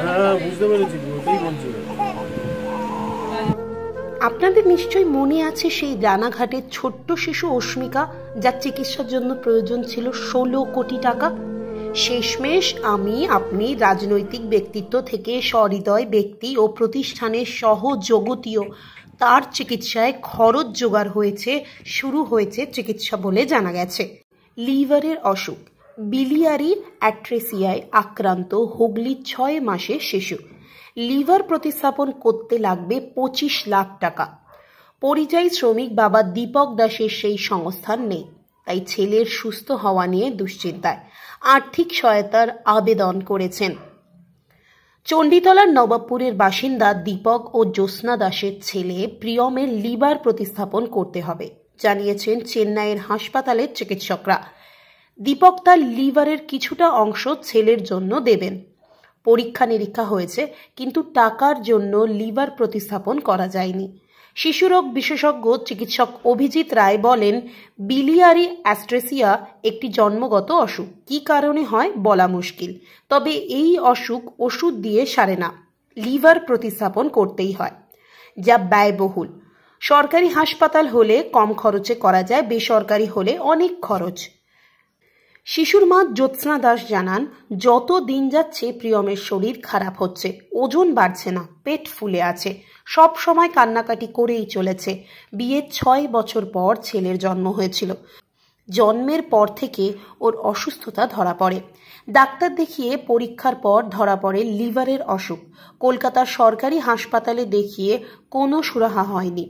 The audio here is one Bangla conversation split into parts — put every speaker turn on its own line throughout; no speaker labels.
হ্যাঁ বুঝতে পেরেছি, ওটাই বলছি।
আপনাদের নিশ্চয়ই মনে আছে সেই রানাঘাটের ছোট্ট শিশু অস্মিকা, যার চিকিৎসার জন্য প্রয়োজন ছিল 16 কোটি টাকা। শেষমেশ আমি আপনি রাজনৈতিক ব্যক্তিত্ব থেকে সহৃদয় ব্যক্তি ও প্রতিষ্ঠানের সহযোগতীয় তার চিকিৎসায় খরচ জোগাড় হয়েছে, শুরু হয়েছে চিকিৎসা বলে জানা গেছে। লিভারের অসুখ, বিলিয়ারি অ্যাট্রেসিয়ায় আক্রান্ত হুগলির 6 মাসের শিশু। লিভার প্রতিস্থাপন করতে লাগবে 25 লাখ টাকা। পরিযায়ী শ্রমিক বাবা দীপক দাসের সেই সংস্থান নেই, তাই ছেলের সুস্থ হওয়া নিয়ে দুশ্চিন্তায় আর্থিক সহায়তার আবেদন করেছেন। চণ্ডীতলার নবাবপুরের বাসিন্দা দীপক ও জ্যোৎস্না দাসের ছেলে প্রিয়মের লিভার প্রতিস্থাপন করতে হবে, জানিয়েছেন চেন্নাইয়ের হাসপাতালের চিকিৎসকরা। দীপক তার লিভারের কিছুটা অংশ ছেলের জন্য দেবেন। পরীক্ষা নিরীক্ষা হয়েছে, কিন্তু টাকার জন্য লিভার প্রতিস্থাপন করা যায়নি। শিশুরোগ বিশেষজ্ঞ চিকিৎসক অভিজিৎ রায় বলেন, বিলিয়ারি অ্যাট্রেসিয়া একটি জন্মগত অসুখ, কী কারণে হয় বলা মুশকিল, তবে এই অসুখ ওষুধ দিয়ে সারে না, লিভার প্রতিস্থাপন করতেই হয়, যা ব্যয়বহুল। সরকারি হাসপাতাল হলে কম খরচে করা যায়, বেসরকারি হলে অনেক খরচ। শিশুর মা জ্যোৎস্না দাস জানান, যত দিন যাচ্ছে প্রিয়মের শরীর খারাপ হচ্ছে, ওজন বাড়ছে না, পেট ফুলে আছে, সব সময় কান্নাকাটি করেই চলেছে। বিয়ের 6 বছর পর ছেলের জন্ম হয়েছিল। জন্মের পর থেকে ওর অসুস্থতা ধরা পড়ে। ডাক্তার দেখিয়ে পরীক্ষার পর ধরা পড়ে লিভারের অসুখ। কলকাতার সরকারি হাসপাতালে দেখিয়ে কোনো সুরাহা হয়নি।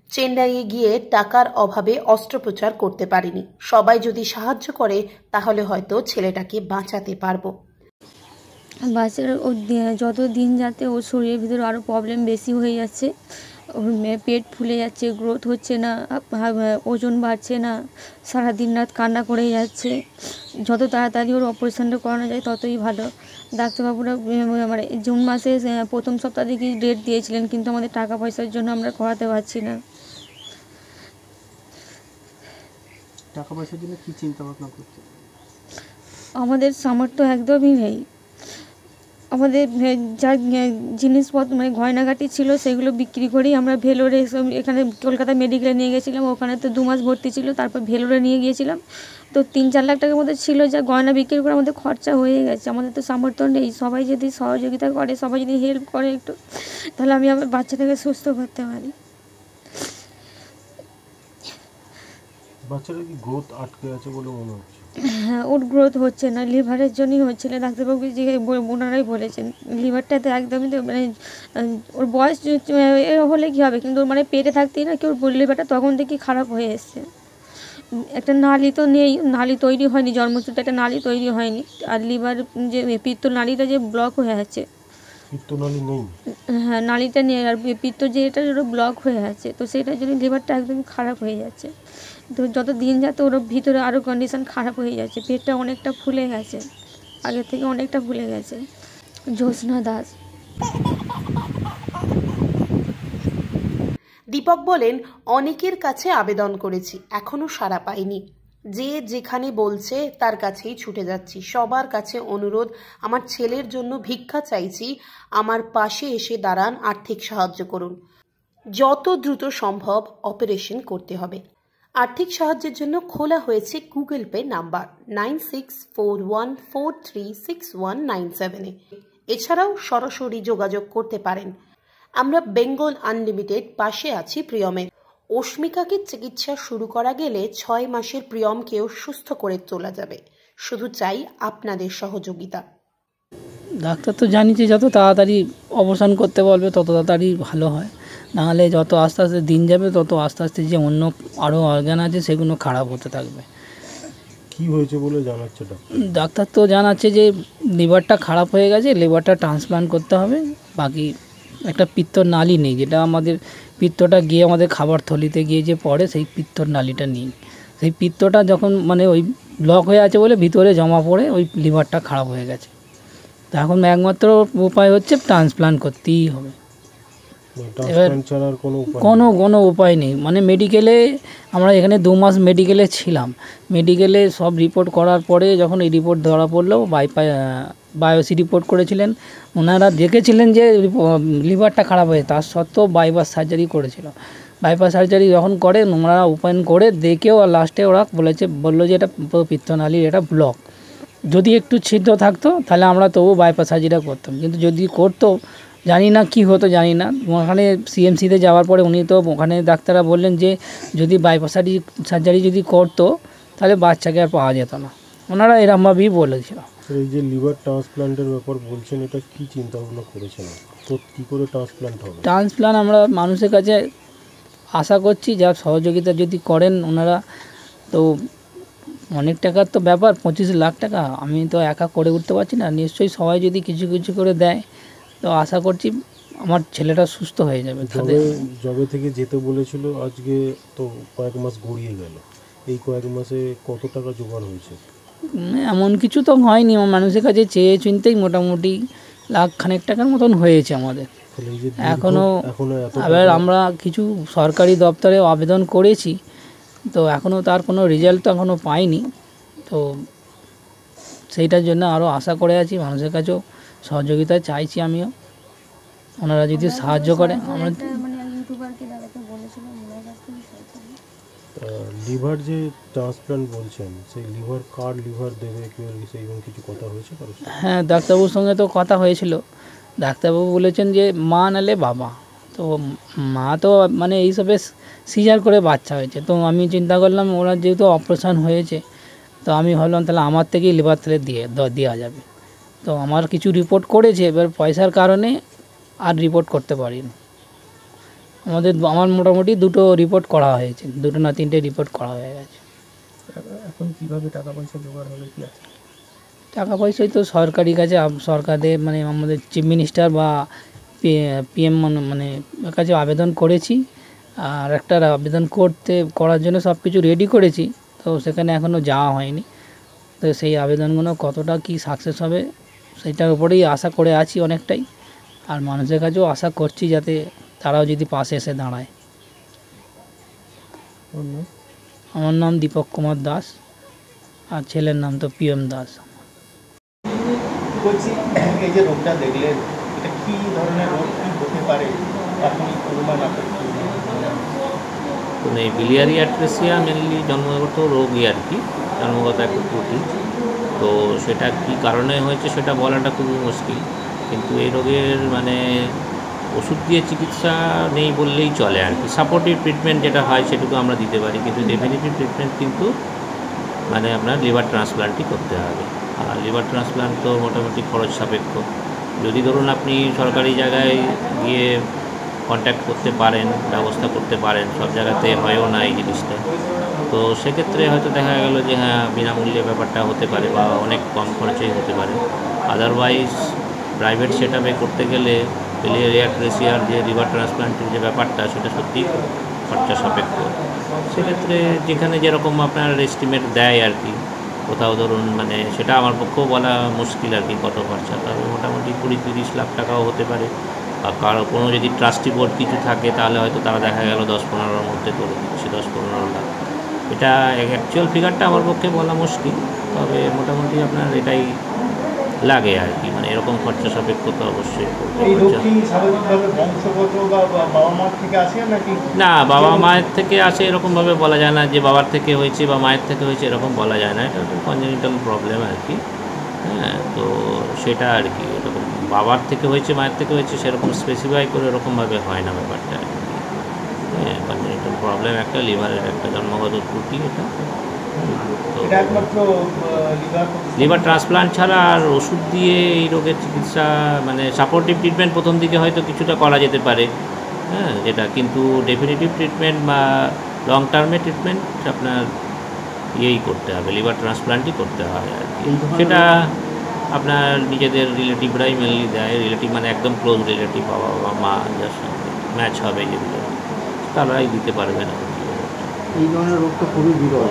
চেন্নাইয়ে গিয়ে টাকার অভাবে অস্ত্রোপচার করতে পারিনি। সবাই যদি সাহায্য করে তাহলে হয়তো ছেলেটাকে বাঁচাতে পারবো।
বাচ্চার যত দিন যাতে ওর শরীরের ভিতরে আরও প্রবলেম বেশি হয়ে যাচ্ছে, ওর পেট ফুলে যাচ্ছে, গ্রোথ হচ্ছে না, ওজন বাড়ছে না, সারাদিন রাত কান্না করে যাচ্ছে। যত তাড়াতাড়ি ওর অপারেশনটা করানো যায় ততই ভালো। ডাক্তারবাবুরা মানে জুন মাসে প্রথম সপ্তাহ থেকে ডেট দিয়েছিলেন, কিন্তু আমাদের টাকা পয়সার জন্য আমরা করাতে পারছি না।
টাকা পয়সার জন্য কি চিন্তা ভাবনা করছে?
আমাদের সামর্থ্য একদমই নেই। আমাদের যা জিনিসপত্র মানে গয়নাগাটি ছিল সেগুলো বিক্রি করেই আমরা ভেলোরে এখানে কলকাতা মেডিকেলে নিয়ে গেছিলাম। ওখানে তো 2 মাস ভর্তি ছিল, তারপর ভেলোরে নিয়ে গিয়েছিলাম। তো 3-4 লাখ টাকার মধ্যে ছিল, যা গয়না বিক্রি করে আমাদের খরচা হয়ে গেছে। আমাদের তো সামর্থ্য নেই। সবাই যদি সহযোগিতা করে, সবাই যদি হেল্প করে একটু, তাহলে আমি আমার বাচ্চাটাকে সুস্থ করতে পারি।
বাচ্চাটা কি গ্রোথ আটকে আছে বলে মনে হচ্ছে?
হ্যাঁ, ওর গ্রোথ হচ্ছে না, লিভারের জন্যই হচ্ছিল। ডাক্তারবাবু যে ওনারাই বলেছেন লিভারটাতে একদমই তো মানে ওর বয়স হলে কী হবে, কিন্তু ওর মানে পেটে থাকতেই না কি ওর লিভারটা তখন থেকে খারাপ হয়ে এসছে। একটা নালি তো নেই, নালি তৈরি হয়নি, জন্মসূত্রে একটা নালি তৈরি হয়নি। আর লিভার যে পিত্ত নালিটা যে ব্লক হয়ে আছে,
পিত্তনালী নেই,
হ্যাঁ নালিটা নেই, আর পিত্ত যে এটা ব্লক হয়ে আছে, তো সেটার জন্য লিভারটা একদমই খারাপ হয়ে যাচ্ছে। তো যত দিন যাতে ওর ভিতরে আরও কন্ডিশন খারাপ হয়ে যাচ্ছে। পেটটা অনেকটা ফুলে গেছে, আগের থেকে অনেকটা ফুলে গেছে। জ্যোৎস্না দাস।
দীপক বলেন, অনেকের কাছে আবেদন করেছি, এখনো সাড়া পাইনি। যে যেখানে বলছে তার কাছেই ছুটে যাচ্ছি। সবার কাছে অনুরোধ, আমার ছেলের জন্য ভিক্ষা চাইছি, আমার পাশে এসে দাঁড়ান, আর্থিক সাহায্য করুন। যত দ্রুত সম্ভব অপারেশন করতে হবে। আর্থিক সাহায্যের জন্য খোলা হয়েছে গুগল পে নাম্বার 9641436197-এ। এছাড়াও সরাসরি যোগাযোগ করতে পারেন। আমরা বেঙ্গল আনলিমিটেড পাশে আছি প্রিয়মের। অস্মিকাকে চিকিৎসা শুরু করা গেলে 6 মাসের প্রিয়মকেও সুস্থ করে তোলা যাবে। শুধু চাই আপনাদের সহযোগিতা।
ডাক্তার তো জানি যে যত তাড়াতাড়ি অবসান করতে বলবে তত তাড়াতাড়ি ভালো হয়, নাহলে যত আস্তে আস্তে দিন যাবে তত আস্তে আস্তে যে অন্য আরও অর্গান আছে সেগুলো খারাপ হতে থাকবে।
কি হয়েছে বলে জানাচ্ছে
ডাক্তার তো জানাচ্ছে যে লিভারটা খারাপ হয়ে গেছে, লিভারটা ট্রান্সপ্লান্ট করতে হবে। বাকি একটা পিত্তর নালী নেই, যেটা আমাদের পিত্তটা গিয়ে আমাদের খাবার থলিতে গিয়ে যে পড়ে, সেই পিত্তর নালীটা নেই। সেই পিত্তটা যখন মানে ওই ব্লক হয়ে আছে বলে ভিতরে জমা পড়ে ওই লিভারটা খারাপ হয়ে গেছে। তো এখন একমাত্র উপায় হচ্ছে ট্রান্সপ্লান্ট করতেই হবে।
ট্রান্সপ্লান্ট ছাড়া আর কোনো উপায় নেই।
কোনো উপায় নেই। মানে মেডিকেলে আমরা এখানে 2 মাস মেডিকেলে ছিলাম। মেডিকেলে সব রিপোর্ট করার পরে যখন এই রিপোর্ট ধরা পড়লো, বায়োপসি রিপোর্ট করেছিলেন, ওনারা দেখেছিলেন যে লিভারটা খারাপ হয়েছে, তার সত্ত্বেও বাইপাস সার্জারি করেছিল। বাইপাস সার্জারি যখন করে ওনারা ওপেন করে দেখেও লাস্টে ওরা বললো যে এটা পিত্তনালীর এটা ব্লক। যদি একটু ছিদ্র থাকতো তাহলে আমরা তবু বাইপাস সার্জারিটা করতাম, কিন্তু যদি করতো জানি না কি হতো, জানি না। ওখানে সিএমসিতে যাওয়ার পরে উনি তো ওখানে ডাক্তাররা বললেন যে যদি বাইপাস সার্জারি যদি করতো তাহলে বাচ্চাকে আর পাওয়া যেত না, ওনারা এরকমভাবেই বলেছিল।
এই যে লিভার ট্রান্সপ্লান্টের ব্যাপার বলছেন, এটা কি চিন্তা ভাবনা করেছেন, তো কী করে ট্রান্সপ্লান্ট হবে?
ট্রান্সপ্লান্ট আমরা মানুষের কাছে আশা করছি যা সহযোগিতা যদি করেন ওনারা, তো অনেক টাকার তো ব্যাপার, 25 লাখ টাকা আমি তো একা করে উঠতে পারছি না। নিশ্চয়ই সবাই যদি কিছু কিছু করে দেয় তো আশা করছি আমার ছেলেটা সুস্থ হয়ে যাবে।
জবে থেকে যেতে বলেছিল, আজকে তো কয়েক মাস গড়িয়ে গেল। এই কয়েক মাসে কত টাকা জোগাড় হয়েছে?
এমন কিছু তো হয়নি, আমার মানুষের কাছে চেয়ে চিনতেই মোটামুটি 1.5 লাখ টাকার মতন হয়েছে আমাদের। এখনও আবার আমরা কিছু সরকারি দপ্তরে আবেদন করেছি, তো এখনও তার কোনো রেজাল্ট তো এখনও পাইনি। তো সেইটার জন্য আরও আশা করে আছি, মানুষের কাছেও সহযোগিতা চাইছি আমিও, ওনারা যদি সাহায্য করে। আমরা
লিভার যে ট্রান্সপ্লান্ট বলছেন, সেই লিভার কার লিভার দেবে কেউ, সেইরকম কিছু কথা হয়েছে?
হ্যাঁ, ডাক্তারবাবুর সঙ্গে তো কথা হয়েছিল। ডাক্তারবাবু বলেছেন যে মা নালে বাবা, তো মা তো মানে এইসবে সিজার করে বাচ্চা হয়েছে। তো আমি চিন্তা করলাম ওরা যেহেতু অপারেশন হয়েছে, তো আমি ভাবলাম তাহলে আমার থেকেই লিভার তাহলে দেওয়া যাবে। তো আমার কিছু রিপোর্ট করেছে, এবার পয়সার কারণে আর রিপোর্ট করতে পারিনি। আমার মোটামুটি 2টো রিপোর্ট করা হয়েছে, 2টো না 3টে রিপোর্ট করা হয়ে গেছে।
এখন কীভাবে টাকা পয়সা জোগাড় হবে, কি আছে?
টাকা পয়সাই তো সরকারি কাছে, সরকারের মানে আমাদের চিফ মিনিস্টার বা পিএম মানে কাছে আবেদন করেছি, আর একটা আবেদন করার জন্য সব কিছু রেডি করেছি, তো সেখানে এখনও যাওয়া হয়নি। তো সেই আবেদনগুলো কতটা কি সাকসেস হবে সেটার উপরেই আশা করে আছি অনেকটাই, আর মানুষের কাছেও আশা করছি যাতে তারাও যদি পাশে এসে দাঁড়ায়। আমার নাম দীপক কুমার দাস, আর ছেলের নাম তো পিএম দাস।
বলছি, এই যে রোগটা দেখলেন, এটা কি ধরনের রোগ, কি হতে পারে আপনি অনুমান
মানে বিলিয়ারি অ্যাট্রেসিয়া মেনলি জন্মগত রোগই আর কি, জন্মগত একটা ত্রুটি। তো সেটা কি কারণে হয়েছে সেটা বলাটা খুবই মুশকিল, কিন্তু এই রোগের মানে ওষুধ দিয়ে চিকিৎসা নেই বললেই চলে আর কি। সাপোর্টিভ ট্রিটমেন্ট যেটা হয় সেটুকু আমরা দিতে পারি, কিন্তু ডেফিনিটিভ ট্রিটমেন্ট কিন্তু মানে আপনার লিভার ট্রান্সপ্লান্টই করতে হবে। আর লিভার ট্রান্সপ্লান্ট তো মোটামুটি খরচ সাপেক্ষ। যদি ধরুন আপনি সরকারি জায়গায় গিয়ে কন্ট্যাক্ট করতে পারেন, ব্যবস্থা করতে পারেন, সব জায়গাতে হয়ও না এই জিনিসটা, তো সেক্ষেত্রে হয়তো দেখা গেল যে হ্যাঁ বিনামূল্যে ব্যাপারটা হতে পারে বা অনেক কম খরচেই হতে পারে। আদারওয়াইজ প্রাইভেট সেট আপে করতে গেলে বিলিয়ারি অ্যাট্রেসিয়ার যে লিভার ট্রান্সপ্লান্টের যে ব্যাপারটা সেটা সত্যিই খরচা সাপেক্ষ। সেক্ষেত্রে যেখানে যেরকম আপনার এস্টিমেট দেয় আর কি, কোথাও ধরুন মানে সেটা আমার পক্ষেও বলা মুশকিল আর কি কত খরচা, তবে মোটামুটি 20-30 লাখ টাকাও হতে পারে। বা কারো কোনো যদি ট্রাস্টি বোর্ড কিছু থাকে তাহলে হয়তো তারা দেখা গেল 10-15-র মধ্যে করে দিচ্ছে, 10-15 লাখ। এটা অ্যাকচুয়াল ফিগারটা আমার পক্ষে বলা মুশকিল, তবে মোটামুটি আপনার এটাই লাগে আর কি, মানে এরকম খরচা সাপেক্ষ তো অবশ্যই। না, বাবা মায়ের থেকে আসে এরকমভাবে বলা যায় না যে বাবার থেকে হয়েছে বা মায়ের থেকে হয়েছে, এরকম বলা যায় না। এটা একটা কনজেনিটাল প্রবলেম আর কি। হ্যাঁ, তো সেটা আর কি, এরকম বাবার থেকে হয়েছে মায়ের থেকে হয়েছে সেরকম স্পেসিফাই করে এরকমভাবে হয় না ব্যাপারটা আর কি। হ্যাঁ, কনজেনিটাল প্রবলেম একটা, লিভারের একটা জন্মগত ত্রুটি এটা। তো লিভার ট্রান্সপ্লান্ট ছাড়া আর ওষুধ দিয়ে এই রোগের চিকিৎসা মানে সাপোর্টিভ ট্রিটমেন্ট প্রথম দিকে হয়তো কিছুটা করা যেতে পারে, হ্যাঁ, যেটা কিন্তু ডেফিনিটিভ ট্রিটমেন্ট বা লং টার্মে ট্রিটমেন্ট আপনার ইয়েই করতে হবে, লিভার ট্রান্সপ্লান্টই করতে হয় আর কি। সেটা আপনার নিজেদের রিলেটিভরাই মেনলি দেয়, রিলেটিভ মানে একদম ক্লোজ রিলেটিভ, বাবা বা মা যার সঙ্গে ম্যাচ হবে যেগুলো, তারাই দিতে পারবে না।
এই ধরনের রোগ তো খুবই বিরল।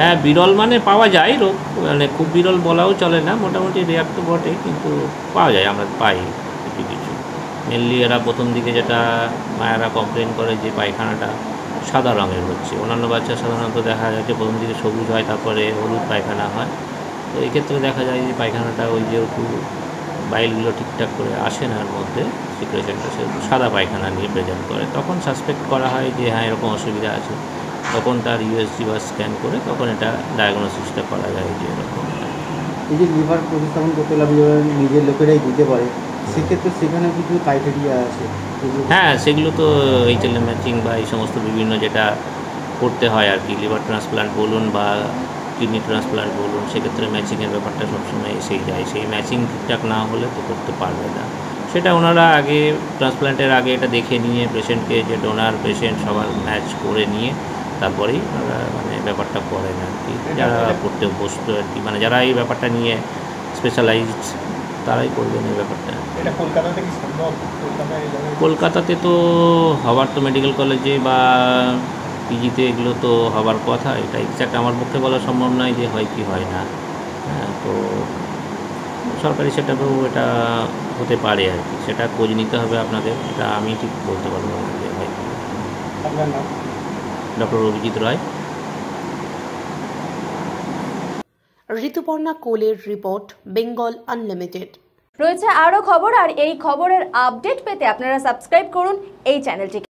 হ্যাঁ, বিরল মানে পাওয়া যায় রোগ, মানে খুব বিরল বলাও চলে না, মোটামুটি রেয়ার তো বটে, কিন্তু পাওয়া যায়, আমরা পাই কিছু কিছু। মেনলি এরা প্রথম দিকে যেটা মায়েরা কমপ্লেন করে যে পায়খানাটা সাদা রঙের হচ্ছে। অন্যান্য বাচ্চা সাধারণত দেখা যায় যে প্রথম দিকে সবুজ হয়, তারপরে হলুদ পায়খানা হয়। তো এই ক্ষেত্রে দেখা যায় যে পায়খানাটা ওই যেহেতু বাইলগুলো ঠিকঠাক করে আসে না এর মধ্যে, সিক্রেশনটা সেহেতু সাদা পায়খানা নিয়ে প্রেজেন্ট করে। তখন সাসপেক্ট করা হয় যে হ্যাঁ এরকম অসুবিধা আছে, তখন তার ইউএসজি বা স্ক্যান করে তখন এটা ডায়াগনোসিসটা করা যায় যে এরকম।
এই যে লিভার প্রতিস্থাপন করতে হলে নিজের লোকেরাই দিতে পারে, সেক্ষেত্রে সেখানে কিছু ক্রাইটেরিয়া আছে?
হ্যাঁ, সেগুলো তো এইচএলএ ম্যাচিং বা এই সমস্ত বিভিন্ন যেটা করতে হয় আর কি, লিভার ট্রান্সপ্লান্ট বলুন বা কিডনি ট্রান্সপ্লান্ট বলুন, সেক্ষেত্রে ম্যাচিংয়ের ব্যাপারটা সবসময় এসেই যায়। সেই ম্যাচিং ঠিকঠাক না হলে তো করতে পারবে না। সেটা ওনারা আগে ট্রান্সপ্লান্টের আগে এটা দেখে নিয়ে পেশেন্টকে, যে ডোনার পেশেন্ট সবার ম্যাচ করে নিয়ে তারপরেই ওনারা মানে ব্যাপারটা করেন আর কি, যারা করতে অভ্যস্ত আর কি, মানে যারা এই ব্যাপারটা নিয়ে স্পেশালাইজড তারাই করবেন এই ব্যাপারটা।
এটা কলকাতাতে কি সম্ভব?
কলকাতাতে তো হবার তো মেডিকেল কলেজে বা পিজিতে এগুলো তো হবার কথা, এটা এক্স্যাক্ট আমার পক্ষে বলা সম্ভব নয় যে হয় কি হয় না। হ্যাঁ, তো সরকারি সেটাপেও এটা হতে পারে আর কি, সেটা খোঁজ নিতে হবে আপনাদের, এটা আমি ঠিক বলতে পারবো না যে হয় কি।
আপনার নাম?
ডক্টর অভিজিৎ রায়।
ঋতুপর্ণা কোলের রিপোর্ট, বেঙ্গল আনলিমিটেড।
রয়েছে আরও খবর, আর এই খবরের আপডেট পেতে আপনারা সাবস্ক্রাইব করুন এই চ্যানেলটিকে।